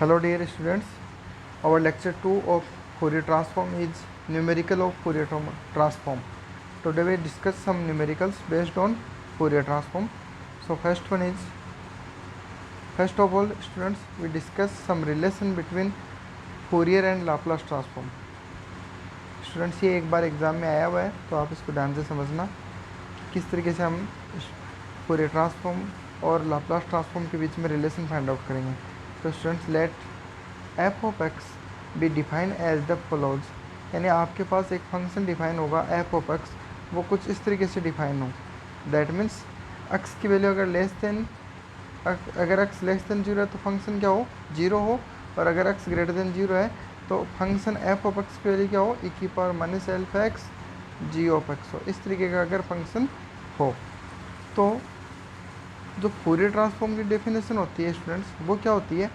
Hello dear students, our lecture 2 of Fourier transform is numerical of Fourier transform. Today we discuss some numericals based on Fourier transform. So first of all students, we discuss some relation between Fourier and Laplace transform. Students ये एक बार exam में आया हुआ है, तो आप इसको ध्यान से समझना किस तरीके से हम Fourier ट्रांसफॉर्म और लाप्लास ट्रांसफॉर्म के बीच में रिलेशन फाइंड आउट करेंगे. तो students let f of x be define as the follows, यानी आपके पास एक फंक्शन डिफाइन होगा एफ ऑफ एक्स, वो कुछ इस तरीके से डिफाइन हो. दैट मीन्स एक्स की वैल्यू अगर एक्स लेस देन जीरो है तो फंक्शन क्या हो, जीरो हो, और अगर एक्स ग्रेटर देन जीरो है तो फंक्शन एफ ऑफ एक्स की वैल्यू क्या हो, e की power minus alpha x g of x हो. इस तरीके का अगर फंक्शन हो तो जो फोरियर ट्रांसफॉर्म की डेफिनेशन होती है स्टूडेंट्स, वो क्या होती है,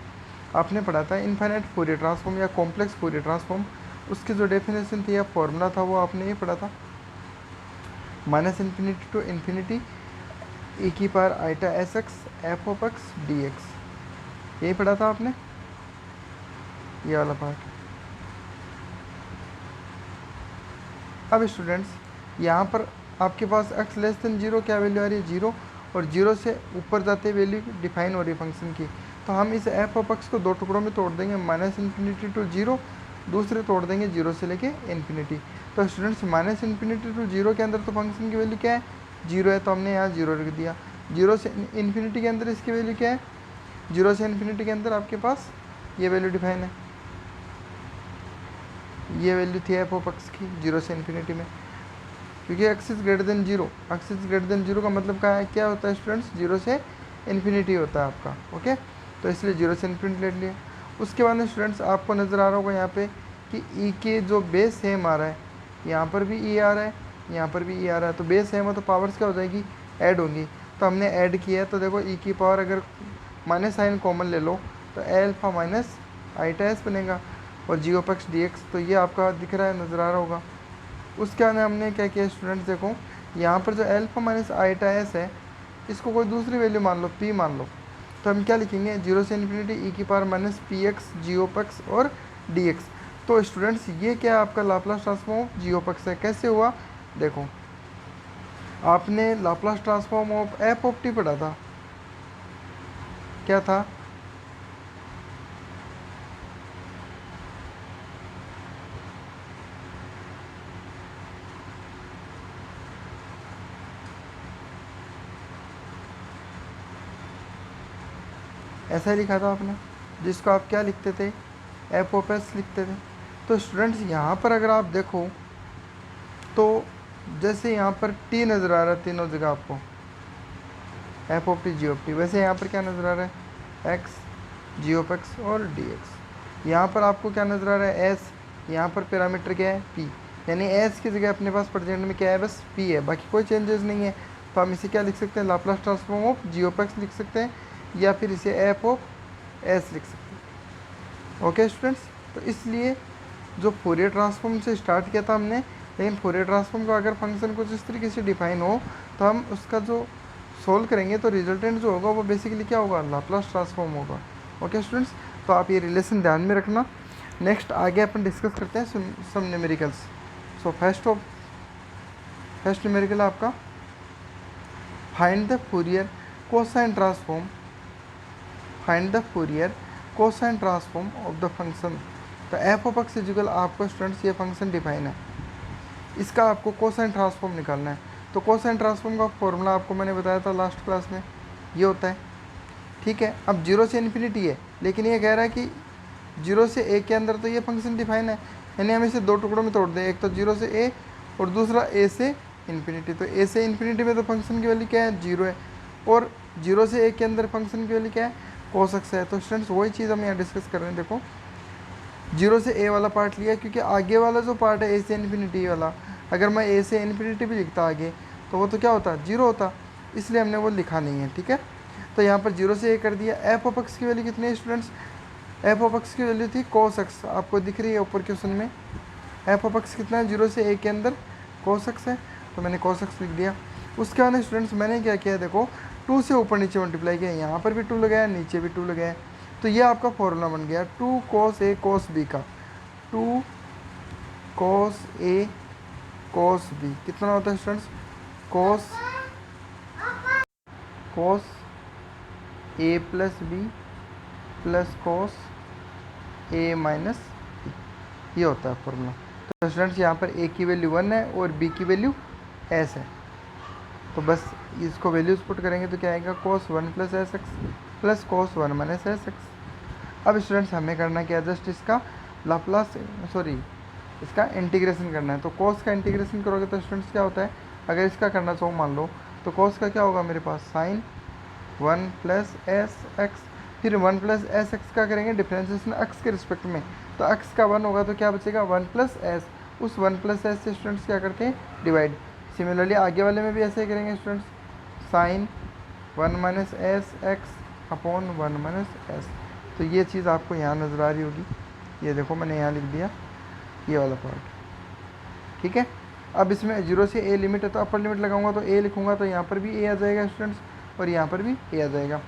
आपने पढ़ा था इनफाइनाइट फोरियर ट्रांसफॉर्म या कॉम्प्लेक्स फोरियर ट्रांसफॉर्म. उसकी जो डेफिनेशन थी या फॉर्मूला था वो आपने ये पढ़ा था, minus infinity to infinity e की power iota s x f of x D x. यही पढ़ा था आपने, ये वाला पार्ट. अब स्टूडेंट्स यहाँ पर आपके पास x लेस देन जीरो क्या वैल्यू आ रही है, जीरो, और जीरो से ऊपर जाते वैल्यू डिफाइन हो रही है फंक्शन की. तो हम इस एफ ऑफ एक्स को दो टुकड़ों में तोड़ देंगे, माइनस इन्फिनिटी टू जीरो, दूसरे तोड़ देंगे जीरो से लेके इन्फिनिटी. तो students minus infinity to zero के अंदर तो फंक्शन की वैल्यू क्या है, जीरो है, तो हमने यहाँ जीरो रख दिया. जीरो से इन्फिनिटी के अंदर इसकी वैल्यू क्या है, जीरो से इन्फिनिटी के अंदर आपके पास ये वैल्यू डिफाइन है, ये वैल्यू थी एफ ऑफ एक्स की जीरो से इन्फिनिटी में, क्योंकि x is greater than zero. X is greater than zero का मतलब क्या होता है स्टूडेंट्स, जीरो से इन्फिनिटी होता है आपका. ओके, तो इसलिए जीरो से इन्फिनिटी ले लिया. उसके बाद में स्टूडेंट्स आपको नज़र आ रहा होगा यहाँ पे कि ई के जो बेस सेम आ रहा है, यहाँ पर भी ई आ रहा है, यहाँ पर भी ई आ रहा है. तो बेस सेम हो तो पावर्स क्या हो जाएगी, ऐड होंगी. तो हमने ऐड किया है, तो देखो ई की पावर अगर माइनस साइन कॉमन ले लो तो एल्फा माइनस आइटा एस बनेगा, और जी ऑफ एक्स डी एक्स. तो ये आपका दिख रहा है, नज़र आ रहा होगा. उसके बाद हमने क्या किया स्टूडेंट्स, देखो यहाँ पर जो एल्फा माइनस आइटा एस है, इसको कोई दूसरी वैल्यू मान लो, पी मान लो. तो हम क्या लिखेंगे, जीरो से इन्फिनिटी ई की power minus p x g of x और डी एक्स. तो स्टूडेंट्स ये क्या आपका Laplace transform g of x है. कैसे हुआ, देखो आपने Laplace transform of f of t पढ़ा था, क्या था, ऐसा ही लिखा था आपने, जिसको आप क्या लिखते थे, एफ ऑफ एस लिखते थे. तो स्टूडेंट्स यहाँ पर अगर आप देखो तो जैसे यहाँ पर टी नज़र आ रहा है तीनों जगह आपको, F of T G of T, वैसे यहाँ पर क्या नज़र आ रहा है, एक्स जी ऑफ एक्स और डी एक्स. यहाँ पर आपको क्या नज़र आ रहा है, एस, यहाँ पर पैरामीटर क्या है, पी, यानी एस की जगह अपने पास प्रेजेंट में क्या है, बस पी है, बाकी कोई चेंजेस नहीं है. तो हम इसे क्या लिख सकते हैं, Laplace transform of g of x लिख सकते हैं, या फिर इसे एफ ऑफ एस लिख सकते हैं. ओके स्टूडेंट्स, तो इसलिए जो फोरियर ट्रांसफॉर्म से स्टार्ट किया था हमने, लेकिन फोरियर ट्रांसफॉर्म का अगर फंक्शन कुछ इस तरीके से डिफाइन हो तो हम उसका जो सोल्व करेंगे तो रिजल्टेंट जो होगा वो बेसिकली क्या होगा, लाप्लास ट्रांसफॉर्म होगा. ओके स्टूडेंट्स, तो आप ये रिलेशन ध्यान में रखना. नेक्स्ट आगे अपन डिस्कस करते हैं सम न्यूमेरिकल्स. सो फर्स्ट न्यूमेरिकल आपका find the Fourier cosine transform, find the Fourier cosine transform of the function. तो एफ ऑफ एक्स इक्वल आपको स्टूडेंट्स ये फंक्शन डिफाइन है, इसका आपको कोसाइन ट्रांसफॉर्म निकालना है. तो कोसाइन ट्रांसफॉर्म का फॉर्मूला आपको मैंने बताया था लास्ट क्लास में, ये होता है. ठीक है, अब जीरो से इन्फिनिटी है, लेकिन ये कह रहा है कि जीरो से ए के अंदर तो ये फंक्शन डिफाइन है, यानी हम इसे दो टुकड़ों में तोड़ दें, एक तो जीरो से ए और दूसरा ए से इन्फिनिटी. तो ए से इन्फिनिटी में तो फंक्शन की वैल्यू क्या है, जीरो है, और जीरो से ए के अंदर फंक्शन की वैल्यू क्या है, कोस एक्स है. तो स्टूडेंट्स वही चीज़ हम यहाँ डिस्कस कर रहे हैं. देखो जीरो से ए वाला पार्ट लिया, क्योंकि आगे वाला जो पार्ट है ए से इन्फिनिटी वाला, अगर मैं ए से इन्फिनिटी भी लिखता आगे तो वो तो क्या होता, जीरो होता, इसलिए हमने वो लिखा नहीं है. ठीक है, तो यहाँ पर जीरो से ए कर दिया. एफ ऑफ एक्स की वैल्यू कितनी है स्टूडेंट्स, एफ ऑफ एक्स की वैल्यू थी कोस एक्स, आपको दिख रही है ऊपर क्वेश्चन में. एफ ऑफ एक्स कितना है, जीरो से ए के अंदर कोस एक्स है, तो मैंने कोस एक्स लिख दिया. उसके बाद स्टूडेंट्स मैंने क्या किया, देखो टू से ऊपर नीचे मल्टीप्लाई किया, यहाँ पर भी टू लगाया, नीचे भी टू लगाया. तो ये आपका फॉर्मूला बन गया 2 cos A cos B का। 2 cos A cos B कितना होता है students? cos A plus b plus cos A minus b, ये होता है फॉर्मूला। तो स्टूडेंट्स यहाँ पर A की वैल्यू 1 है और B की वैल्यू S है, तो बस इसको वैल्यूज पुट करेंगे तो क्या आएगा? cos 1 plus S x plus cos 1 minus s x. अब स्टूडेंट्स हमें करना क्या है? जस्ट इसका लाप्लास इसका इंटीग्रेशन करना है। तो cos का इंटीग्रेशन करोगे तो स्टूडेंट्स क्या होता है? अगर इसका करना चाहो मान लो तो cos का क्या होगा मेरे पास? साइन 1 प्लस एस एक्स, फिर 1 प्लस एस एक्स का करेंगे डिफ्रेंसिएशन एक्स के रिस्पेक्ट में, तो एक्स का 1 होगा तो क्या बचेगा? 1 प्लस एस। उस 1 प्लस एस से स्टूडेंट्स क्या करते हैं? डिवाइड। सिमिलरली आगे वाले में भी ऐसे ही करेंगे students, sine 1 minus s x upon 1 minus s. तो ये चीज़ आपको यहाँ नज़र आ रही होगी, ये देखो मैंने यहाँ लिख दिया ये वाला पार्ट, ठीक है। अब इसमें 0 से a लिमिट है तो अपर लिमिट लगाऊंगा तो a लिखूंगा तो यहाँ पर भी a आ जाएगा स्टूडेंट्स और यहाँ पर भी a आ जाएगा।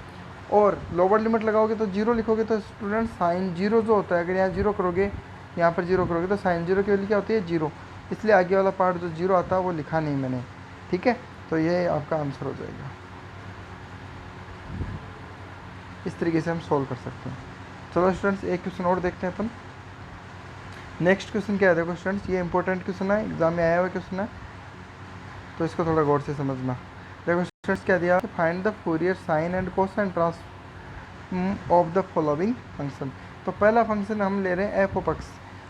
और लोअर लिमिट लगाओगे तो 0 लिखोगे तो स्टूडेंट्स साइन 0 जो होता है, अगर यहाँ 0 करोगे यहाँ पर 0 करोगे तो साइन 0 की वैल्यू क्या होती है? 0। इसलिए आगे वाला पार्ट जो 0 आता है वो लिखा नहीं मैंने, ठीक है। तो ये आपका आंसर हो जाएगा। इस तरीके से हम सोल्व कर सकते हैं। चलो स्टूडेंट्स एक क्वेश्चन और देखते हैं अपन। नेक्स्ट क्वेश्चन क्या है? देखो स्टूडेंट्स ये इंपॉर्टेंट क्वेश्चन है, एग्जाम में आया हुआ क्वेश्चन है, तो इसको थोड़ा गौर से समझना। देखो स्टूडेंट्स क्या दिया? Find the Fourier sine and cosine transform of the following function. तो पहला फंक्शन हम ले रहे हैं एफ ऑफ एक्स।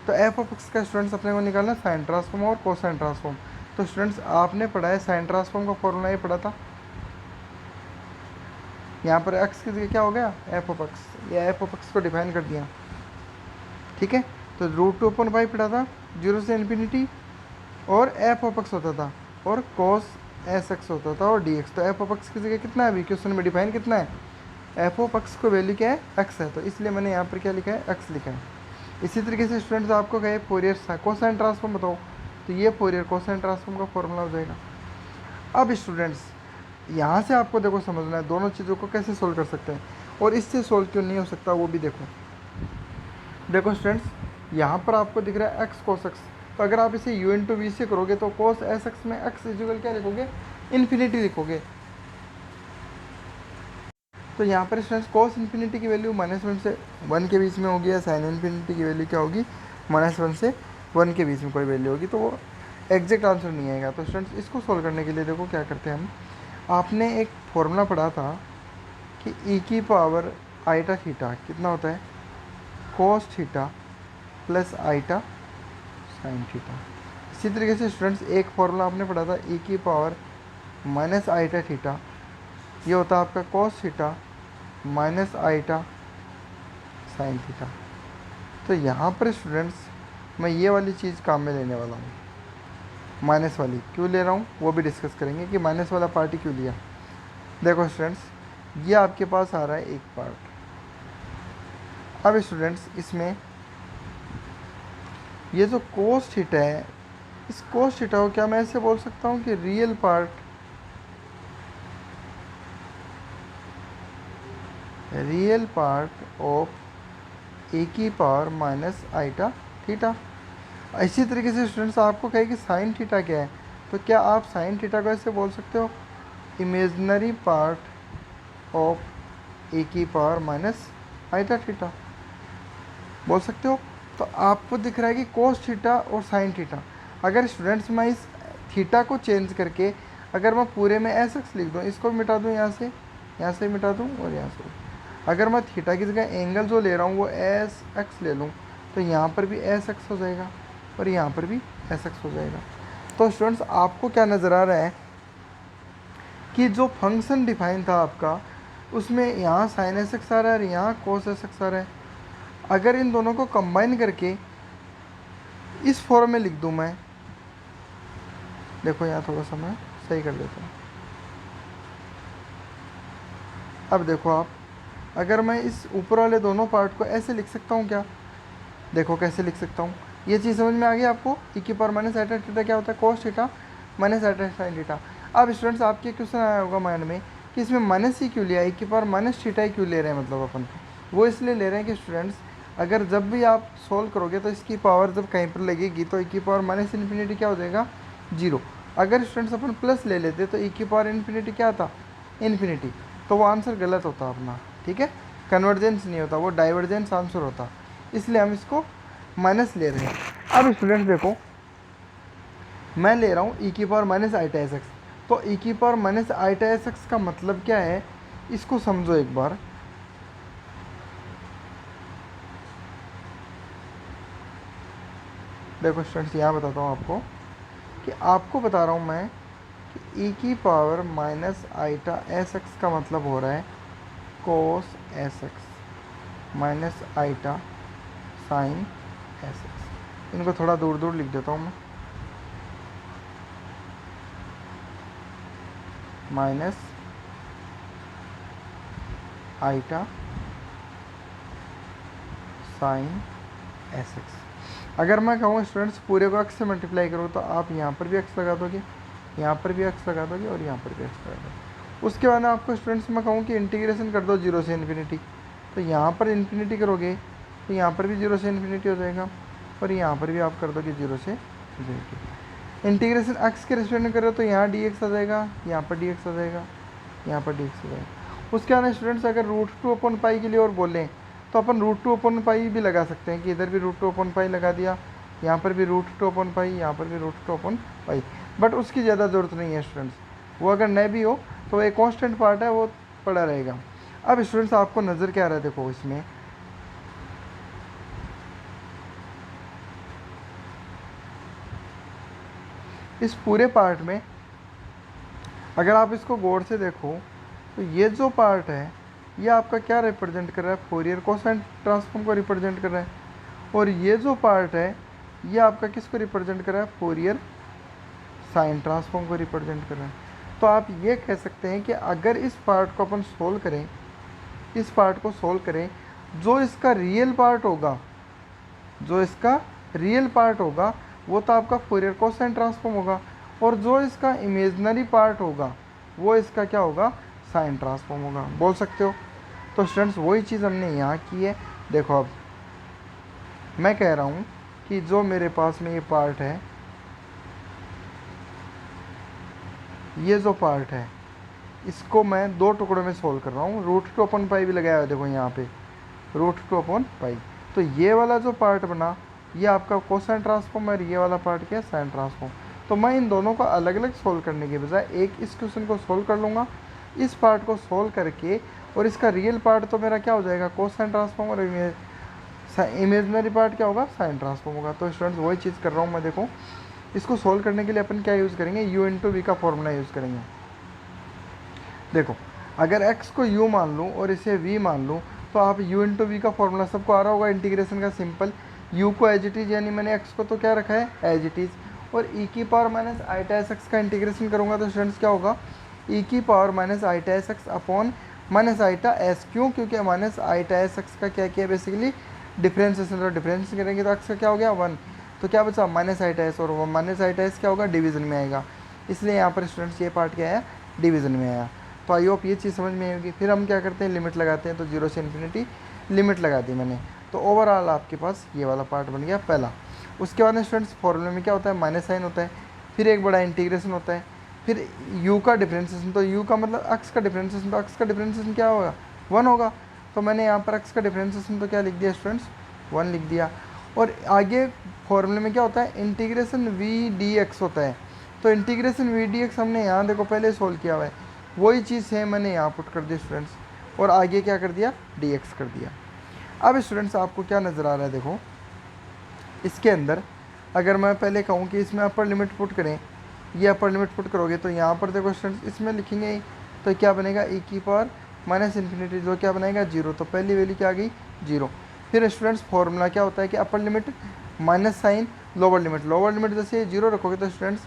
तो एफ ऑफ एक्स का स्टूडेंट्स अपने को निकालना साइन ट्रांसफॉर्म और कोसाइन ट्रांसफॉर्म। तो स्टूडेंट्स आपने पढ़ा है साइन ट्रांसफॉर्म का फॉर्मूला, ये पढ़ा था। यहाँ पर एक्स की जगह क्या हो गया? F of x. या एफ ऑफ एक्स को डिफाइन कर दिया, ठीक है। तो √2/5 पढ़ा था, 0 से इन्फिनिटी, और एफ ऑफ एक्स होता था और cos एस एक्स होता था और dx। तो एफ ऑफ एक्स की जगह कितना है? अभी क्वेश्चन में डिफाइन कितना है? एफ ऑफ एक्स को वैल्यू क्या है? एक्स है, तो इसलिए मैंने यहाँ पर क्या लिखा है? एक्स लिखा है। इसी तरीके से स्टूडेंट्स आपको कहे फोरियर कोसाइन ट्रांसफॉर्म बताओ, तो ये फोरियर कोसाइन ट्रांसफॉर्म का फॉर्मूला हो जाएगा। अब स्टूडेंट्स यहाँ से आपको देखो समझना है दोनों चीज़ों को कैसे सोल्व कर सकते हैं, और इससे सोल्व क्यों नहीं हो सकता वो भी देखो। देखो स्टूडेंट्स यहाँ पर आपको दिख रहा है एक्स कोस एक्स, तो अगर आप इसे u इंटू वी से करोगे तो कोस एस एक्स में एक्स इक्वल क्या लिखोगे? इन्फिनिटी लिखोगे। तो यहाँ पर स्टूडेंट्स कोस इन्फिनिटी की वैल्यू -1 से 1 के बीच में होगी, या साइन इन्फिनिटी की वैल्यू क्या होगी? -1 से 1 के बीच में कोई वैल्यू होगी, तो वो एग्जैक्ट आंसर नहीं आएगा। तो स्टूडेंट्स इसको सोल्व करने के लिए देखो क्या करते हैं हम। आपने एक फॉर्मूला पढ़ा था कि e की पावर आईटा थीटा कितना होता है? Cos theta plus आईटा sine theta. इसी तरीके से स्टूडेंट्स एक फॉर्मूला आपने पढ़ा था e की पावर माइनस आईटा थीटा, ये होता है आपका cos theta minus आईटा sine theta. तो यहाँ पर स्टूडेंट्स मैं ये वाली चीज़ काम में लेने वाला हूँ, माइनस वाली क्यों ले रहा हूँ वो भी डिस्कस करेंगे कि माइनस वाला पार्ट क्यों लिया। देखो स्टूडेंट्स ये आपके पास आ रहा है एक पार्ट। अब स्टूडेंट्स इसमें ये जो कोस थीटा है, इस कोस थीटा को क्या मैं ऐसे बोल सकता हूँ कि रियल पार्ट ऑफ ए की पावर माइनस आईटा थीटा। इसी तरीके से स्टूडेंट्स आपको कहे कि साइन थीटा क्या है, तो क्या आप साइन थीटा को ऐसे बोल सकते हो? इमेजनरी पार्ट ऑफ ए की पावर माइनस आईटा थीटा बोल सकते हो। तो आपको दिख रहा है कि कोस थीटा और साइन थीटा, अगर स्टूडेंट्स मैं इस थीटा को चेंज करके अगर मैं पूरे में एस एक्स लिख दूँ, इसको मिटा दूँ, यहाँ से मिटा दूँ और यहाँ से, अगर मैं थीटा की जगह एंगल जो ले रहा हूँ वो एस एक्स ले लूँ, तो यहाँ पर भी एस एक्स हो जाएगा और यहाँ पर भी एस एक्स हो जाएगा। तो स्टूडेंट्स आपको क्या नज़र आ रहा है कि जो फंक्शन डिफाइन था आपका उसमें यहाँ साइन एस एक्स आ रहा है और यहाँ कोस एस एक्स आ रहा है। अगर इन दोनों को कंबाइन करके इस फॉर्म में लिख दूं मैं, देखो यहाँ थोड़ा सा मैं सही कर देता हूँ। अब देखो आप, अगर मैं इस ऊपर वाले दोनों पार्ट को ऐसे लिख सकता हूँ क्या? देखो कैसे लिख सकता हूँ, ये चीज़ समझ में आ गई आपको? e की पावर माइनस आईटा थीटा क्या होता है? Cos theta minus आईटा sine theta. अब स्टूडेंट्स आपके क्वेश्चन आया होगा माइंड में कि इसमें माइनस ही क्यों लिया, e की पावर माइनस थीटा ही क्यों ले रहे हैं मतलब अपन, वो इसलिए ले रहे हैं कि स्टूडेंट्स अगर जब भी आप सोल्व करोगे तो इसकी पावर जब कहीं पर लगेगी तो ई की पावर माइनस इन्फिनिटी क्या हो जाएगा, जीरो। अगर स्टूडेंट्स अपन प्लस ले लेते तो ई की पावर इन्फिनिटी क्या था, इन्फिनिटी, तो वो आंसर गलत होता अपना, ठीक है, कन्वर्जेंस नहीं होता, वो डाइवर्जेंस आंसर होता, इसलिए हम इसको माइनस ले रहे हैं। अब स्टूडेंट्स देखो, मैं ले रहा हूँ ई की power minus eta S x, तो ई की power minus eta S x का मतलब क्या है, इसको समझो एक बार। देखो स्टूडेंट्स, यहाँ बताता हूँ आपको कि आपको बता रहा हूँ मैं कि ई की power minus eta S x का मतलब हो रहा है कोस S x minus आईटा sign s x. इनको थोड़ा दूर दूर लिख देता हूँ मैं, माइनस आईटा साइन एस एक्स। अगर मैं कहूँ स्टूडेंट्स पूरे को एक्स से मल्टीप्लाई करो तो आप यहाँ पर भी एक्स लगा दोगे, यहाँ पर भी एक्स लगा दोगे और यहाँ पर भी एक्स लगा दोगे। उसके बाद आपको स्टूडेंट्स मैं कहूँ कि इंटीग्रेशन कर दो जीरो से इन्फिनिटी, तो यहाँ पर इन्फिनिटी करोगे तो यहाँ पर भी जीरो से इन्फिनिटी हो जाएगा और यहाँ पर भी आप कर दोगे जीरो से इन्फिनिटी। इंटीग्रेशन एक्स के रेस्पेक्ट में करो तो यहाँ डी एक्स आ जाएगा, यहाँ पर डी एक्स आ जाएगा, यहाँ पर डी एक्स आ जाएगा। उसके बाद स्टूडेंट्स अगर रूट टू अपन पाई के लिए और बोलें तो अपन रूट टू अपन पाई भी लगा सकते हैं कि इधर भी रूट टू अपन पाई लगा दिया, यहाँ पर भी रूट टू अपन पाई, यहाँ पर भी root two upon pi, but उसकी ज़्यादा ज़रूरत नहीं है स्टूडेंट्स, वो अगर न भी हो तो एक कांस्टेंट पार्ट है वो पड़ा रहेगा। अब स्टूडेंट्स आपको नज़र क्या आ रहा है, देखो इसमें इस पूरे पार्ट में अगर आप इसको गौर से देखो तो ये जो पार्ट है ये आपका क्या रिप्रेजेंट कर रहा है, फोरियर कोसाइन ट्रांसफॉर्म को रिप्रेजेंट कर रहा है, और ये जो पार्ट है ये आपका किसको रिप्रेजेंट कर रहा है, फोरियर साइन ट्रांसफॉर्म को रिप्रेजेंट कर रहा है। तो आप ये कह सकते हैं कि अगर इस पार्ट को अपन सोल्व करें, इस पार्ट को सोल्व करें, जो इसका रियल पार्ट होगा, जो इसका रियल पार्ट होगा वो तो आपका फोरियर कोसाइन ट्रांसफॉर्म होगा, और जो इसका इमेजनरी पार्ट होगा वो इसका क्या होगा, साइन ट्रांसफॉर्म होगा, बोल सकते हो। तो स्टूडेंट्स वही चीज़ हमने यहाँ की है। देखो अब मैं कह रहा हूँ कि जो मेरे पास में ये पार्ट है, ये जो पार्ट है इसको मैं दो टुकड़ों में सोल्व कर रहा हूँ, रूट टू अपन पाई भी लगाया हुआ है, देखो यहाँ पे रूट टू अपन पाई। तो ये वाला जो पार्ट बना ये आपका कोसाइन ट्रांसफॉर्म और ये वाला पार्ट क्या है, साइन ट्रांसफॉर्म। तो मैं इन दोनों को अलग अलग सोल्व करने के बजाय एक इस क्वेश्चन को सोल्व कर लूँगा, इस पार्ट को सोल्व करके, और इसका रियल पार्ट तो मेरा क्या हो जाएगा, कोसाइन ट्रांसफॉर्म, और इमेजनरी पार्ट क्या होगा, साइन ट्रांसफॉर्म होगा। तो स्टूडेंट्स वही चीज़ कर रहा हूँ मैं। देखो इसको सोल्व करने के लिए अपन क्या यूज़ करेंगे, u इंटू वी का फॉर्मूला यूज़ करेंगे। देखो अगर x को u मान लूँ और इसे v मान लूँ तो आप u इंटू वी का फॉर्मूला सबको आ रहा होगा इंटीग्रेशन का, सिंपल u को एज इट इज़, यानी मैंने x को तो क्या रखा है एज इट इज़, और e की power minus eta S x का इंटीग्रेशन करूँगा तो स्टूडेंट्स क्या होगा, e की power minus eta S x upon minus eta S, क्यों, क्योंकि माइनस आईटा एस एक्स का क्या किया बेसिकली डिफरेंशिएशन, तो डिफरेंशिएशन करेंगे तो एक्स का क्या हो गया 1, तो क्या बचा माइनस आईटा एस, और माइनस आईटा एस क्या होगा, डिवीज़न में आएगा, इसलिए यहाँ पर स्टूडेंट्स ये पार्ट क्या है, डिवीज़न में आया। तो आई होप ये चीज़ समझ में आएगी। फिर हम क्या करते हैं, लिमिट लगाते हैं, तो जीरो से इन्फिनिटी लिमिट लगा दी मैंने, तो ओवरऑल आपके पास ये वाला पार्ट बन गया पहला। उसके बाद स्टूडेंट्स फॉर्मूले में क्या होता है, माइनस साइन होता है, फिर एक बड़ा इंटीग्रेशन होता है, फिर u का डिफरेंशिएशन, तो u का मतलब x का डिफरेंशिएशन, तो x का डिफरेंशिएशन क्या होगा 1 होगा, तो मैंने यहाँ पर x का डिफरेंशिएशन तो क्या लिख दिया स्टूडेंट्स 1 लिख दिया। और आगे फॉर्मूले में क्या होता है, इंटीग्रेशन v dx होता है, तो इंटीग्रेशन v dx हमने यहाँ देखो पहले सोल्व किया हुआ है, वही चीज़ है मैंने यहाँ पुट कर दी स्टूडेंट्स, और आगे क्या कर दिया dx कर दिया। अब स्टूडेंट्स आपको क्या नज़र आ रहा है, देखो इसके अंदर अगर मैं पहले कहूँ कि इसमें अपर लिमिट पुट करें, ये अपर लिमिट पुट करोगे तो यहाँ पर देखो स्टूडेंट्स इसमें लिखेंगे तो क्या बनेगा, e की पावर माइनस इन्फिनिटी, जो क्या बनेगा 0, तो पहली वैल्यू क्या आ गई 0। फिर स्टूडेंट्स फॉर्मूला क्या होता है कि upper limit minus sine lower limit, lower limit जैसे 0 रखोगे तो स्टूडेंट्स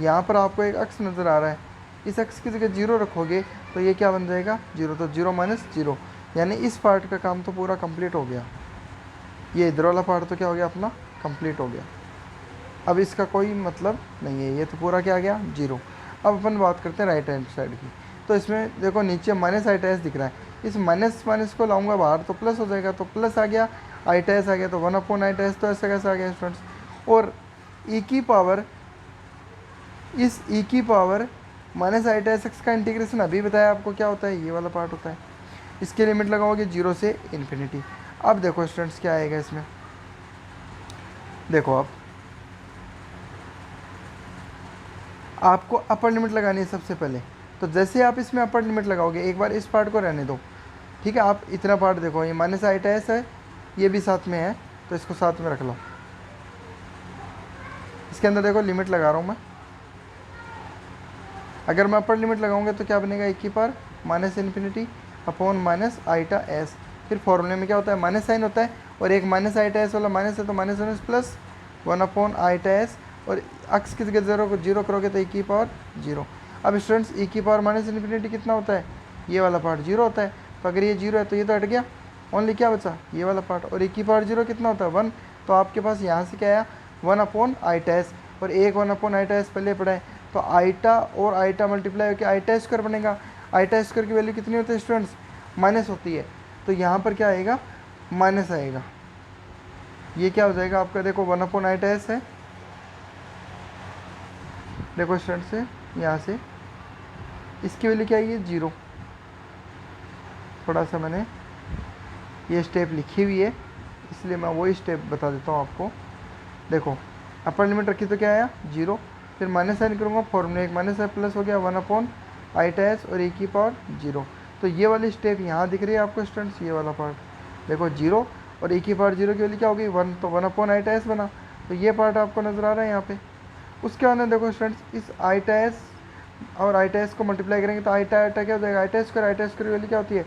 यहाँ पर आपको एक अक्स नज़र आ रहा है, इस अक्स की जगह 0 रखोगे तो ये क्या बन जाएगा 0, तो 0 माइनस 0, यानी इस पार्ट का काम तो पूरा कंप्लीट हो गया, ये इधर वाला पार्ट तो क्या हो गया अपना कंप्लीट हो गया। अब इसका कोई मतलब नहीं है, ये तो पूरा क्या आ गया 0। अब अपन बात करते हैं राइट हैंड साइड की, तो इसमें देखो नीचे माइनस आईटा एस दिख रहा है, इस माइनस माइनस को लाऊंगा बाहर तो प्लस हो जाएगा, तो प्लस आ गया, आई टेस आ गया, तो 1 आई टेस, तो ऐसा कैसे आ गया स्टूडेंट्स। और ई की पावर, इस ई की पावर माइनस आई टेस एक्स का इंटीग्रेशन अभी बताया आपको क्या होता है, ये वाला पार्ट होता है। इसकी लिमिट लगाओगे 0 से इन्फिनिटी। अब देखो स्टूडेंट्स क्या आएगा इसमें, देखो अब आपको अपर लिमिट लगानी है सबसे पहले। तो जैसे आप इसमें अपर लिमिट लगाओगे, एक बार इस पार्ट को रहने दो, ठीक है। आप इतना पार्ट देखो, ये माइनस आई टेस है, ये भी साथ में है, तो इसको साथ में रख लो। इसके अंदर देखो लिमिट लगा रहा हूँ मैं। अगर मैं अपर लिमिट लगाऊंगा तो क्या बनेगा, एक की power minus infinity upon minus eta S. फिर फॉर्मूले में क्या होता है, माइनस साइन होता है, और एक माइनस आईटा एस वाला माइनस है, तो माइनस माइनस प्लस 1 आईटा एस, और अक्स की जगह जीरो को जीरो करोगे तो ई की पावर 0। अब स्टूडेंट्स ई की पावर माइनस इन्फिनिटी कितना होता है, ये वाला पार्ट 0 होता है, तो अगर ये 0 है तो ये तो हट गया, ओनली क्या बचा, ये वाला पार्ट। और ई की पावर 0 कितना होता है, 1, तो आपके पास यहाँ से क्या आया 1 आईटा एस, और एक 1 आईटा एस पहले पढ़ा है, तो आईटा और आईटा मल्टीप्लाई होकर आईटा स्क्वायर बनेगा। आईटा स्क्वायर की वैल्यू कितनी होती है स्टूडेंट्स, माइनस होती है, तो यहाँ पर क्या आएगा, माइनस आएगा। ये क्या हो जाएगा आपका, देखो 1 आईटा एस है, देखो स्टूडेंट्स से यहाँ से इसकी वैल्यू क्या है, 0। थोड़ा सा मैंने ये स्टेप लिखी हुई है, इसलिए मैं वही स्टेप बता देता हूँ आपको। देखो अपर लिमिट रखी तो क्या आया 0, फिर माइनस साइन करूँगा, फॉर्मूला एक माइनस है प्लस हो गया 1 आईटा एस और ई की पावर 0। तो ये वाली स्टेप यहाँ दिख रही है आपको स्टूडेंट्स, ये वाला पार्ट देखो 0, और ई की पावर 0 की वैल्यू क्या होगी 1, तो 1 आईटा एस बना, तो ये पार्ट आपको नज़र आ रहा है यहाँ पे। उसके बाद में देखो स्टूडेंट्स, इस आईटा एस और आईटा एस को मल्टीप्लाई करेंगे तो आईटा आईटा क्या हो जाएगा, आईटा स्क्वायर की वैल्यू क्या होती है,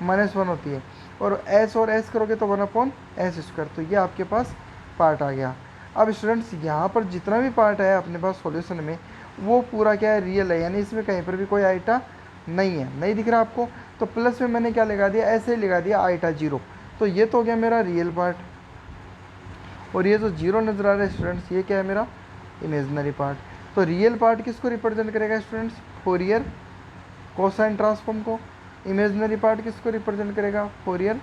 -1 होती है, और एस और एस करोगे तो 1 एस स्क्वायर, तो ये आपके पास पार्ट आ गया। अब स्टूडेंट्स यहाँ पर जितना भी पार्ट है अपने पास सॉल्यूशन में, वो पूरा क्या है, रियल है, यानी इसमें कहीं पर भी कोई आईटा नहीं है, नहीं दिख रहा आपको। तो प्लस में मैंने क्या लगा दिया, ऐसे ही लगा दिया आईटा 0, तो ये तो हो गया मेरा रियल पार्ट। और ये जो 0 नज़र आ रहा है स्टूडेंट्स, ये क्या है मेरा इमेजिनरी पार्ट। तो रियल पार्ट किसको रिप्रेजेंट करेगा स्टूडेंट्स, फोरियर कोसाइन ट्रांसफॉर्म को। इमेजिनरी पार्ट किसको रिप्रेजेंट करेगा, फोरियर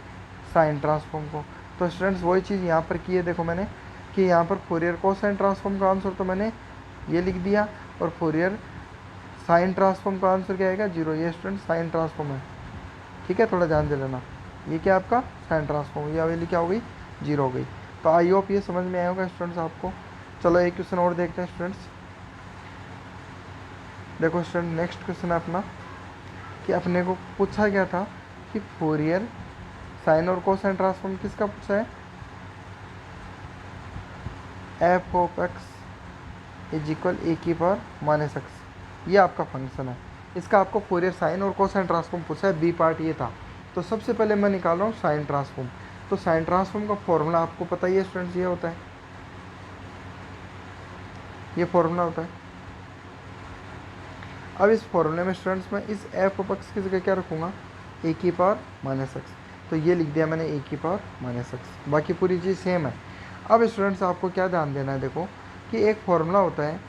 साइन ट्रांसफॉर्म को। तो स्टूडेंट्स वही चीज़ यहाँ पर की है, देखो मैंने कि यहाँ पर फोरियर कोसाइन ट्रांसफॉर्म का आंसर तो मैंने ये लिख दिया, और फोरियर साइन ट्रांसफॉर्म का आंसर क्या आएगा 0। ये स्टूडेंट साइन ट्रांसफॉर्म है, ठीक है, थोड़ा ध्यान दे लेना। ये क्या आपका साइन ट्रांसफॉर्म, ये वैल्यू क्या हो गई 0 हो गई। तो आई होप ये समझ में आया होगा स्टूडेंट्स आपको। चलो एक क्वेश्चन और देखते हैं स्टूडेंट्स। देखो स्टूडेंट नेक्स्ट क्वेश्चन है अपना, कि अपने को पूछा गया था कि फोरियर साइन और कोसाइन ट्रांसफॉर्म किसका पूछा है, F of X is equal A की पावर माइनस एक्स, ये आपका फंक्शन है। इसका आपको फोरियर साइन और कोसाइन ट्रांसफॉर्म पूछा है, बी पार्ट ये था। तो सबसे पहले मैं निकाल रहा हूँ साइन ट्रांसफॉर्म। तो साइन ट्रांसफॉर्म का फॉर्मूला आपको पता ही है स्टूडेंट्स, ये होता है, ये फॉर्मूला होता है। अब इस फॉर्मूले में स्टूडेंट्स मैं इस एफ ऑफ एक्स की जगह क्या रखूँगा, ए की पावर माइनस एक्स, तो ये लिख दिया मैंने ए की पावर माइनस एक्स, बाकी पूरी चीज़ सेम है। अब स्टूडेंट्स आपको क्या ध्यान देना है, देखो कि एक फॉर्मूला होता है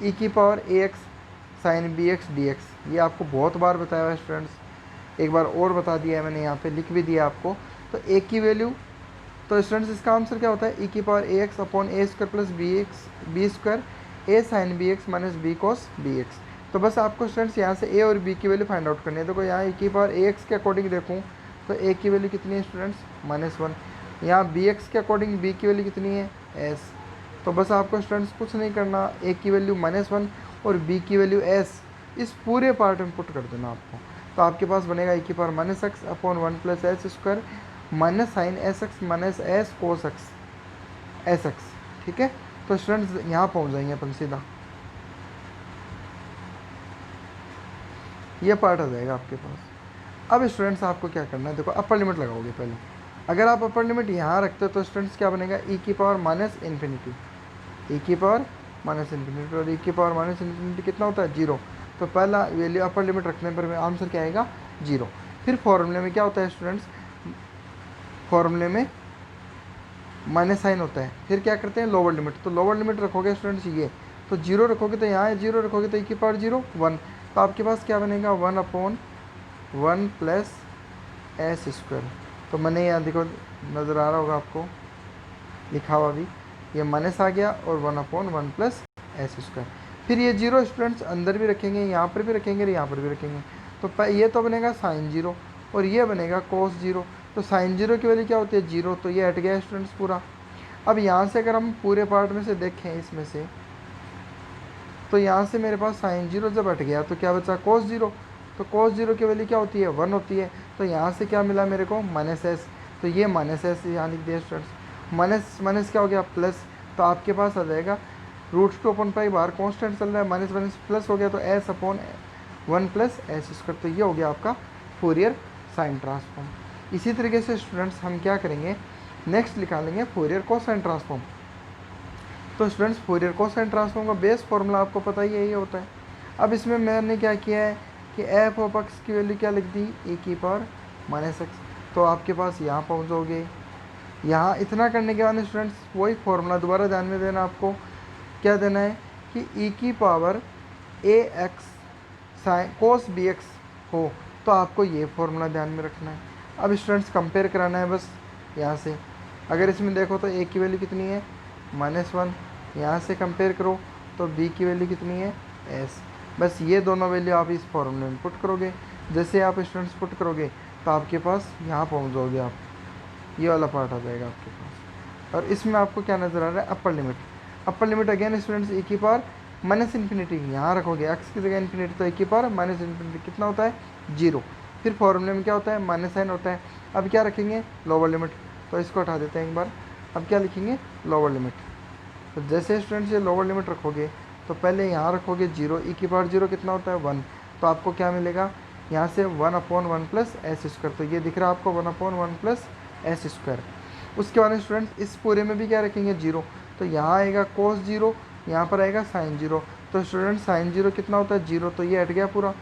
ई की power A X sine B X D X, ये आपको बहुत बार बताया हुआ है स्टूडेंट्स, एक बार और बता दिया है मैंने, यहाँ पे लिख भी दिया आपको। तो ए की वैल्यू, तो स्टूडेंट्स इसका आंसर क्या होता है, ई की power A X upon A square plus B square A sine B X minus B cos B X. तो बस आपको स्टूडेंट्स यहाँ से ए और बी की वैल्यू फाइंड आउट करनी है। देखो यहाँ ए की पावर ए एक्स के अकॉर्डिंग देखूँ तो ए की वैल्यू कितनी है स्टूडेंट्स -1, यहाँ बी एक्स के अकॉर्डिंग बी की वैल्यू कितनी है एस। तो बस आपको स्टूडेंट्स कुछ नहीं करना, ए की वैल्यू -1 और बी की वैल्यू एस, इस पूरे पार्ट में पुट कर देना आपको। तो आपके पास बनेगा ए की power minus x upon 1 plus s square minus sine s x minus s cos x s x, ठीक है। तो स्टूडेंट्स यहाँ पहुँच जाएंगे अपन सीधा, ये पार्ट आ जाएगा आपके पास। अब स्टूडेंट्स आपको क्या करना है, देखो अपर लिमिट लगाओगे पहले। अगर आप अपर लिमिट यहाँ रखते हो तो स्टूडेंट्स क्या बनेगा, ई की पावर माइनस इन्फिनिटी, ई की पावर माइनस इन्फिनिटी, और ई की पावर माइनस इन्फिनिटी कितना होता है 0। तो पहला वैल्यू अपर लिमिट रखने पर आंसर क्या आएगा 0। फिर फॉर्मूले में क्या होता है स्टूडेंट्स, फॉर्मूले में माइनस साइन होता है, फिर क्या करते हैं लोअर लिमिट। तो लोअर लिमिट रखोगे स्टूडेंट्स ये, तो 0 रखोगे तो यहाँ 0 रखोगे तो ई की पावर 0 1, तो आपके पास क्या बनेगा 1/1 प्लस एस स्क्वायर। तो मैंने यहाँ देखो नज़र आ रहा होगा आपको लिखा हुआ भी, ये माइनस आ गया और 1/1 प्लस एस स्क्वायर। फिर ये जीरो स्टूडेंट्स अंदर भी रखेंगे, यहाँ पर भी रखेंगे और यहाँ पर भी रखेंगे। तो ये तो बनेगा साइन जीरो और ये बनेगा कोस जीरो। तो साइन जीरो की वैल्यू क्या होती है? जीरो। तो ये हट गया स्टूडेंट्स पूरा। अब यहाँ से अगर हम पूरे पार्ट में से देखें इसमें से, तो यहाँ से मेरे पास साइन जीरो जब हट गया तो क्या बचा? Cos zero. तो कोस जीरो की वैल्यू क्या होती है? 1 होती है। तो यहाँ से क्या मिला मेरे को? Minus s. तो ये माइनस एस यहाँ लिख दिया स्टूडेंट्स। माइनस माइनस क्या हो गया? प्लस। तो आपके पास आ जाएगा √2/पाई बाहर कॉन्स्टेंट चल रहा है, माइनस माइनस प्लस हो गया तो S/1 प्लस एस स्क्वायर। तो ये हो गया आपका फोरियर साइन ट्रांसफॉर्म। इसी तरीके से स्टूडेंट्स हम क्या करेंगे, नेक्स्ट निकालेंगे फोरियर कोसाइन ट्रांसफॉर्म। तो स्टूडेंट्स फोरियर कोसाइन ट्रांसफॉर्म का बेस फॉर्मूला आपको पता ही यही होता है। अब इसमें मैंने क्या किया है कि एफ ऑफ एक्स की वैल्यू क्या लिख दी? e⁻⁻x। तो आपके पास यहाँ पहुँचोगे। यहाँ इतना करने के बाद स्टूडेंट्स वही फॉर्मूला दोबारा ध्यान में देना, आपको क्या देना है कि e⁻ax साइन कोस bx हो, तो आपको ये फॉर्मूला ध्यान में रखना है। अब स्टूडेंट्स कंपेयर कराना है बस यहाँ से। अगर इसमें देखो तो a की वैल्यू कितनी है? -1। यहाँ से कंपेयर करो तो b की वैल्यू कितनी है? s। बस ये दोनों वैल्यू आप इस फॉर्मूले में पुट करोगे। जैसे आप स्टूडेंट्स पुट करोगे तो आपके पास यहाँ पहुँच जाओगे आप, ये वाला पार्ट आ जाएगा आपके पास। और इसमें आपको क्या नज़र आ रहा है? Upper limit. Upper limit again students e⁻⁻∞ यहाँ रखोगे, x की जगह इन्फिनिटी, तो e⁻⁻∞ कितना होता है? 0। फिर फॉर्मूले में क्या होता है? माइनस साइन होता है। अब क्या रखेंगे? Lower limit. तो इसको हटा देते हैं एक बार। अब क्या लिखेंगे? Lower limit. तो जैसे स्टूडेंट्स ये लोअर लिमिट रखोगे तो पहले यहाँ रखोगे 0, e⁻0 कितना होता है? 1। तो आपको क्या मिलेगा यहाँ से? 1/1 प्लस एस स्क्वायर। तो ये दिख रहा है आपको 1/1 प्लस एस स्क्वायर। उसके बाद स्टूडेंट्स इस पूरे में भी क्या रखेंगे? 0। तो यहाँ आएगा कोस 0, यहाँ पर आएगा साइन 0। तो स्टूडेंट साइन 0 कितना होता है? 0। तो ये हट गया पूरा।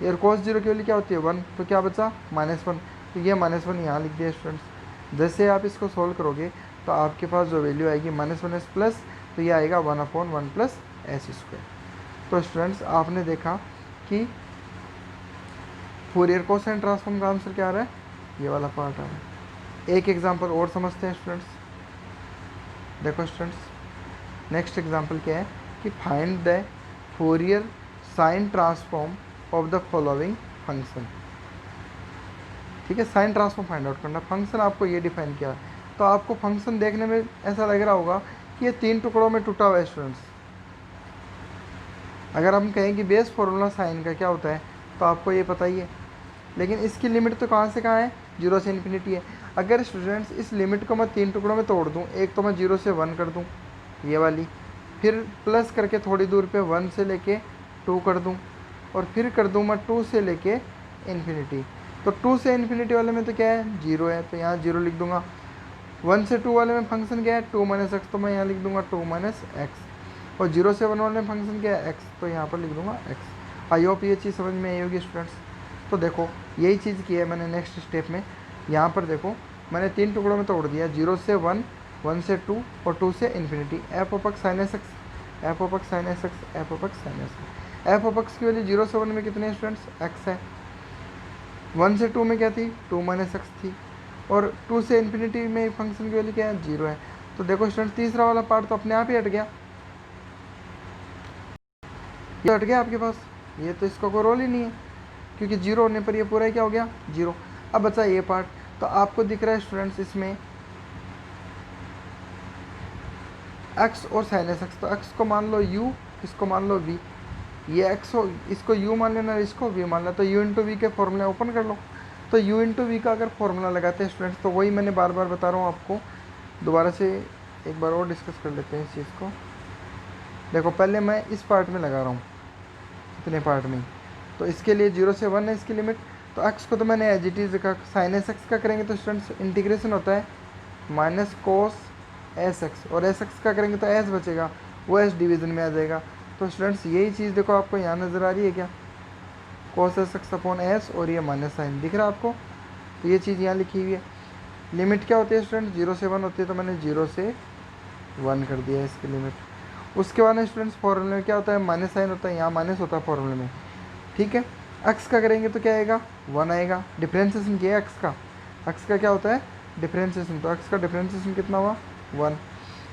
और कोस 0 की वैल्यू क्या होती है? 1। तो क्या बचा? -1। तो ये -1 यहाँ लिख दिया स्टूडेंट्स। जैसे आप इसको सोल्व करोगे तो आपके पास जो वैल्यू आएगी -1 प्लस, तो ये आएगा 1/1 प्लस एस स्क्वायर। तो स्टूडेंट्स आपने देखा कि फोरियर कोसाइन ट्रांसफॉर्म का आंसर क्या आ रहा है? ये वाला पार्ट आ रहा है। एक एग्जांपल और समझते हैं स्टूडेंट्स। देखो स्टूडेंट्स, नेक्स्ट एग्जांपल क्या है कि find the Fourier sine transform of the following function. ठीक है, साइन ट्रांसफॉर्म फाइंड आउट करना। फंक्शन आपको ये डिफाइन किया, तो आपको फंक्शन देखने में ऐसा लग रहा होगा कि ये 3 टुकड़ों में टूटा हुआ है स्टूडेंट्स। अगर हम कहें कि बेस फॉर्मूला साइन का क्या होता है तो आपको ये पता ही है, लेकिन इसकी लिमिट तो कहाँ से कहाँ है? 0 से इन्फिनिटी है। अगर स्टूडेंट्स इस लिमिट को मैं 3 टुकड़ों में तोड़ दूँ, एक तो मैं 0 से 1 कर दूँ ये वाली, फिर प्लस करके थोड़ी दूर पे 1 से लेके 2 कर दूँ, और फिर कर दूँ मैं 2 से लेके इन्फिनिटी। तो 2 से इन्फिनिटी वाले में तो क्या है? 0 है, तो यहाँ 0 लिख दूँगा। 1 से 2 वाले में फंक्शन क्या है? 2 - x, तो मैं यहाँ लिख दूँगा 2 - x। और 0 से 1 वाले में फंक्शन क्या है? x, तो यहाँ पर लिख दूँगा x। आई होप ये चीज़ समझ में आई होगी स्टूडेंट्स। तो देखो यही चीज़ की है मैंने नेक्स्ट स्टेप में। यहाँ पर देखो मैंने 3 टुकड़ों में तोड़ दिया, 0 से 1, 1 से 2 और 2 से इन्फिनिटी। F of x sine s x, f of x sine s x, f of x sine s x. F of x की वैल्यू 0 से 1 में कितने स्टूडेंट्स? x है। 1 से 2 में क्या थी? 2 - x थी। और 2 से इन्फिनिटी में फंक्शन की वैल्यू क्या है? 0 है। तो देखो स्टूडेंट तीसरा वाला पार्ट तो अपने आप ही हट गया, ये हट गया आपके पास। ये तो इसका कोई रोल ही नहीं है, क्योंकि 0 होने पर ये पूरा ही क्या हो गया? 0। अब बचा ये पार्ट। तो आपको दिख रहा है स्टूडेंट्स इसमें x और साइन एस एक्स। तो x को मान लो u, इसको मान लो v। ये x हो, इसको u मान लेना, इसको v मान लो। तो u इंटू वी के फॉर्मूले ओपन कर लो। तो u इंटू वी का अगर फॉर्मूला लगाते हैं स्टूडेंट्स, तो वही मैंने बार बार बता रहा हूँ आपको, दोबारा से एक बार और डिस्कस कर लेते हैं इस चीज़ को। देखो पहले मैं इस पार्ट में लगा रहा हूँ, इतने पार्ट में। तो इसके लिए 0 से 1 है इसकी लिमिट। तो x को तो मैंने एज इट इज़ का साइन एस एक्स का करेंगे तो स्टूडेंट्स इंटीग्रेशन होता है माइनस कोस एस एक्स, और एस एक्स का करेंगे तो एस बचेगा, वो एस डिवीज़न में आ जाएगा। तो स्टूडेंट्स यही चीज़ देखो आपको यहाँ नज़र आ रही है क्या? कोस एस एक्स अपॉन एस, और ये माइनस साइन दिख रहा है आपको। तो ये चीज़ यहाँ लिखी हुई है। लिमिट क्या होती है स्टूडेंट? 0 से 1 होती है, तो मैंने 0 से 1 कर दिया इसकी लिमिट। उसके बाद स्टूडेंट्स फॉर्मूले में क्या होता है? माइनस साइन होता है, यहाँ माइनस होता है फॉर्मूले में। ठीक है, एक्स का करेंगे तो क्या आएगा, 1 आएगा। डिफ्रेंसिएशन किया एक्स का क्या होता है, डिफ्रेंसिएशन। तो एक्स का डिफ्रेंसिएशन कितना हुआ, 1।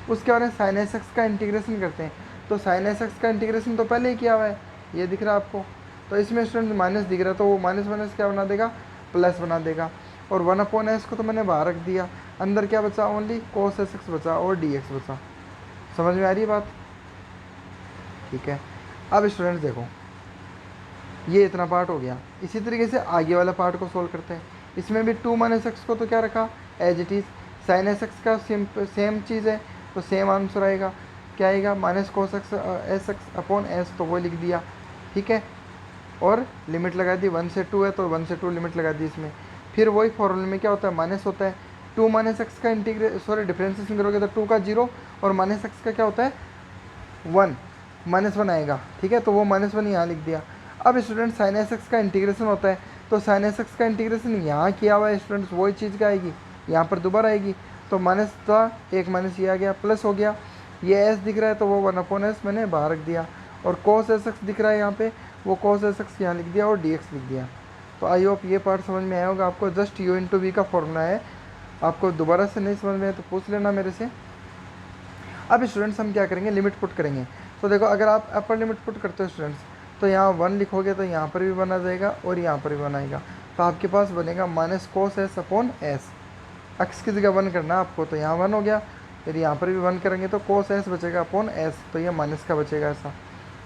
उसके बाद में साइन एस एक्स का इंटीग्रेशन करते हैं। तो साइन एस एक्स का इंटीग्रेशन तो पहले ही किया हुआ है, ये दिख रहा है आपको। तो इसमें स्टूडेंट माइनस दिख रहा है, तो वो माइनस माइनस क्या बना देगा, प्लस बना देगा। और 1/s को तो मैंने बाहर रख दिया, अंदर क्या बचा, ओनली cos एस एक्स बचा और dx बचा। समझ में आ रही है बात, ठीक है। अब स्टूडेंट्स देखो, ये इतना पार्ट हो गया। इसी तरीके से आगे वाला पार्ट को सोल्व करते हैं। इसमें भी 2 - x को तो क्या रखा, as it is. Sine s x का सेम चीज़ है, तो सेम आंसर आएगा। क्या आएगा, -cos s x upon s, तो वो लिख दिया, ठीक है। और लिमिट लगा दी, 1 से 2 है तो 1 से 2 लिमिट लगा दी इसमें। फिर वही फॉर्मूले में क्या होता है, माइनस होता है। 2 - x का डिफरेंशिएशन करोगे तो 2 का 0 और -x का क्या होता है 1, -1 आएगा, ठीक है। तो वो -1 यहाँ लिख दिया। अब स्टूडेंट साइन एस एक्स का इंटीग्रेशन होता है, तो साइन एस एक्स का इंटीग्रेशन यहाँ किया हुआ है स्टूडेंट्स, वही चीज़ क्या आएगी, यहाँ पर दोबारा आएगी। तो माइनस था, एक माइनस ये आ गया, प्लस हो गया। ये एस दिख रहा है तो वो 1/s मैंने बाहर रख दिया। और cos एस एक्स दिख रहा है यहाँ पे, वो cos एस एक्स यहाँ लिख दिया और dx लिख दिया। तो आई होप ये पार्ट समझ में आया होगा आपको। जस्ट u/v का फॉर्मूला है, आपको दोबारा से नहीं समझ में आए तो पूछ लेना मेरे से। अब स्टूडेंट्स हम क्या करेंगे, लिमिट पुट करेंगे। तो देखो, अगर आप अपर लिमिट पुट करते हो स्टूडेंट्स, तो यहाँ 1 लिखोगे तो यहाँ पर भी 1 आ जाएगा और यहाँ पर भी 1 आएगा। तो आपके पास बनेगा -cos s upon S. X की जगह 1 करना आपको, तो यहाँ 1 हो गया। फिर यहाँ पर भी 1 करेंगे तो cos s बचेगा अपॉन एस, तो ये माइनस का बचेगा ऐसा।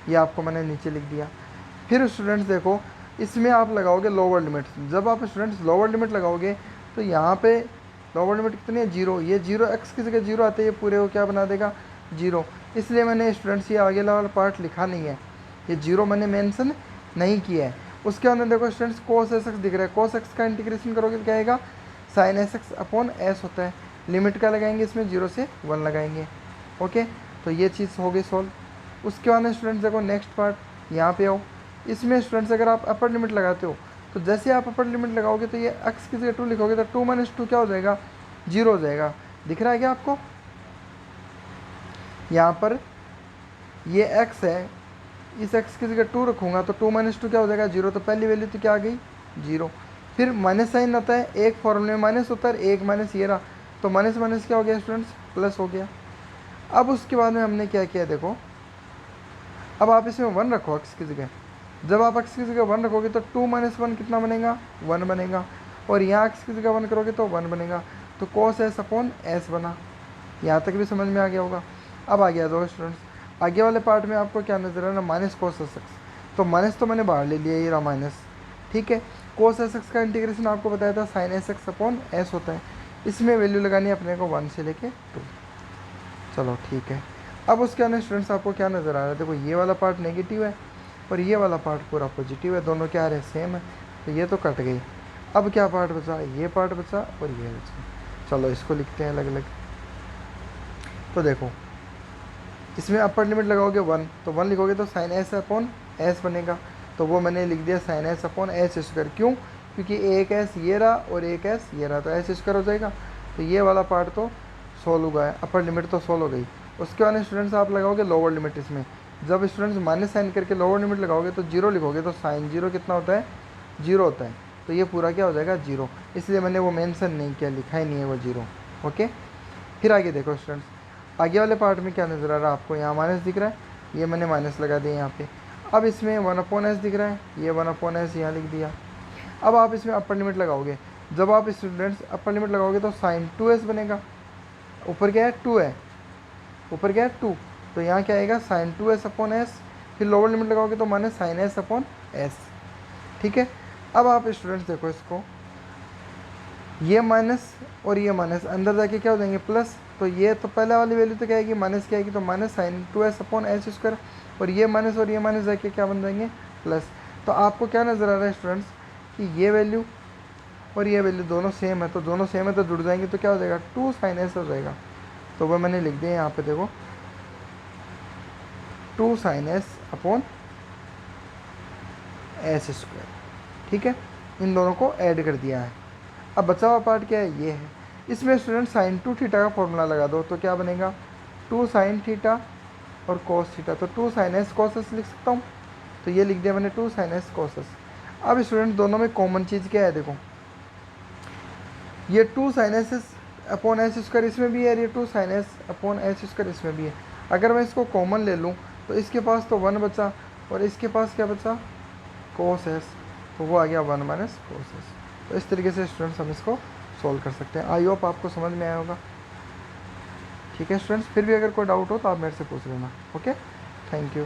ये आपको मैंने नीचे लिख दिया। फिर स्टूडेंट्स देखो, इसमें आप लगाओगे लोअर लिमिट। जब आप स्टूडेंट्स लोअर लिमिट लगाओगे तो यहाँ पे लोअर लिमिट कितनी है, 0। ये 0 एक्स की जगह 0 आते हैं, ये पूरे को क्या बना देगा, 0। इसलिए मैंने स्टूडेंट्स ये आगे वाला पार्ट लिखा नहीं है, ये 0 मैंने मेंशन नहीं किया है। उसके अंदर देखो स्टूडेंट्स cos एस एक्स दिख रहा है, cos एक्स का इंटीग्रेशन करोगे तो क्या आएगा, sin S x upon S होता है। लिमिट क्या लगाएंगे इसमें, 0 से 1 लगाएंगे, ओके। तो ये चीज़ हो गई सॉल्व। उसके बाद में स्टूडेंट्स देखो नेक्स्ट पार्ट, यहाँ पे आओ। इसमें स्टूडेंट्स अगर आप अपर लिमिट लगाते हो, तो जैसे आप अपर लिमिट लगाओगे तो ये x की जगह 2 लिखोगे तो 2 - 2 क्या हो जाएगा, 0 हो जाएगा। दिख रहा है क्या आपको, यहाँ पर ये x है, इस x की जगह 2 रखूँगा तो 2 - 2 क्या हो जाएगा, 0। तो पहली वैल्यू तो क्या आ गई, 0। फिर माइनस साइन आता है, एक फॉर्मूले में माइनस होता है, एक माइनस ये रहा, तो माइनस माइनस क्या हो गया स्टूडेंट्स, प्लस हो गया। अब उसके बाद में हमने क्या किया देखो, अब आप इसमें 1 रखो x की जगह। जब आप x की जगह 1 रखोगे तो 2 - 1 कितना बनेगा, 1 बनेगा। और यहाँ x की जगह 1 करोगे तो 1 बनेगा। तो cos s अपॉन एस बना। यहाँ तक भी समझ में आ गया होगा। अब आ गया दो स्टूडेंट्स, आगे वाले पार्ट में आपको क्या नजर आ रहा है, -cos एस एक्स। तो माइनस तो मैंने बाहर ले लिया, ये रहा माइनस, ठीक है। cos एस एक्स का इंटीग्रेशन आपको बताया था sin S x upon S होता है। इसमें वैल्यू लगानी है अपने को 1 से लेके 2। चलो ठीक है। अब उसके अंदर स्टूडेंट्स आपको क्या नज़र आ रहा है, देखो ये वाला पार्ट नेगेटिव है और ये वाला पार्ट पूरा पॉजिटिव है, दोनों क्या आ रहे हैं, सेम है। तो ये तो कट गई। अब क्या पार्ट बचा, ये पार्ट बचा और ये बचा। चलो इसको लिखते हैं अलग अलग। तो देखो, इसमें अपर लिमिट लगाओगे 1, तो 1 लिखोगे तो sin एस अपॉन एस बनेगा। तो वो मैंने लिख दिया sin S upon S square. क्यों, क्योंकि एक एस ये रहा और एक एस ये रहा, तो एस स्क्वायर हो जाएगा। तो ये वाला पार्ट तो सोल्व हुआ है, अपर लिमिट तो सोल्व हो गई। उसके बाद स्टूडेंट्स आप लगाओगे लोअर लिमिट। इसमें जब स्टूडेंट्स माइनस साइन करके लोअर लिमिट लगाओगे तो 0 लिखोगे, तो साइन 0 कितना होता है, 0 होता है। तो ये पूरा क्या हो जाएगा, 0। इसलिए मैंने वो मेंशन नहीं किया, लिखा ही नहीं है वो 0, ओके। फिर आगे देखो स्टूडेंट्स, आगे वाले पार्ट में क्या नज़र आ रहा है आपको, यहाँ माइनस दिख रहा है, ये मैंने माइनस लगा दिया यहाँ पे। अब इसमें 1/s दिख रहा है, ये 1/s यहाँ लिख दिया। अब आप इसमें अपर लिमिट लगाओगे। जब आप स्टूडेंट्स अपर लिमिट लगाओगे तो sin 2s बनेगा। ऊपर क्या है, 2 है, ऊपर क्या है 2, तो यहाँ क्या आएगा sin 2s अपॉन एस। फिर लोअर लिमिट लगाओगे तो minus sin s upon S, ठीक है। अब आप स्टूडेंट्स देखो इसको, ये माइनस और ये माइनस अंदर जाके क्या हो जाएंगे, प्लस। तो ये तो पहले वाली वैल्यू तो क्या आएगी, माइनस क्या आएगी, तो minus sin 2s upon S square. और ये माइनस जाके क्या बन जाएंगे, प्लस। तो आपको क्या नज़र आ रहा है स्टूडेंट्स कि ये वैल्यू और ये वैल्यू दोनों सेम है, तो दोनों सेम है तो जुड़ जाएंगे, तो क्या हो जाएगा, 2 sin s हो जाएगा। तो वह मैंने लिख दिया यहाँ पे देखो, 2 sin s upon S square, ठीक है। इन दोनों को ऐड कर दिया है। अब बचा हुआ पार्ट क्या है, ये है। इसमें स्टूडेंट sin 2 थीटा का फॉर्मूला लगा दो, तो क्या बनेगा, 2 sin थीटा और cos थीटा। तो 2 sin s cos s लिख सकता हूँ, तो ये लिख दिया मैंने 2 sin s cos s। अब स्टूडेंट दोनों में कॉमन चीज़ क्या है, देखो ये 2 sin s upon S square इसमें भी है, ये 2 sin s upon S square इसमें भी है। अगर मैं इसको कॉमन ले लूँ तो इसके पास तो 1 बचा और इसके पास क्या बचा, cos s, तो वो आ गया 1 माइनस cos s। तो इस तरीके से स्टूडेंट्स हम इसको सॉल्व कर सकते हैं। आई होप आपको समझ में आया होगा। ठीक है स्टूडेंट्स, फिर भी अगर कोई डाउट हो तो आप मेरे से पूछ लेना। Okay, thank you.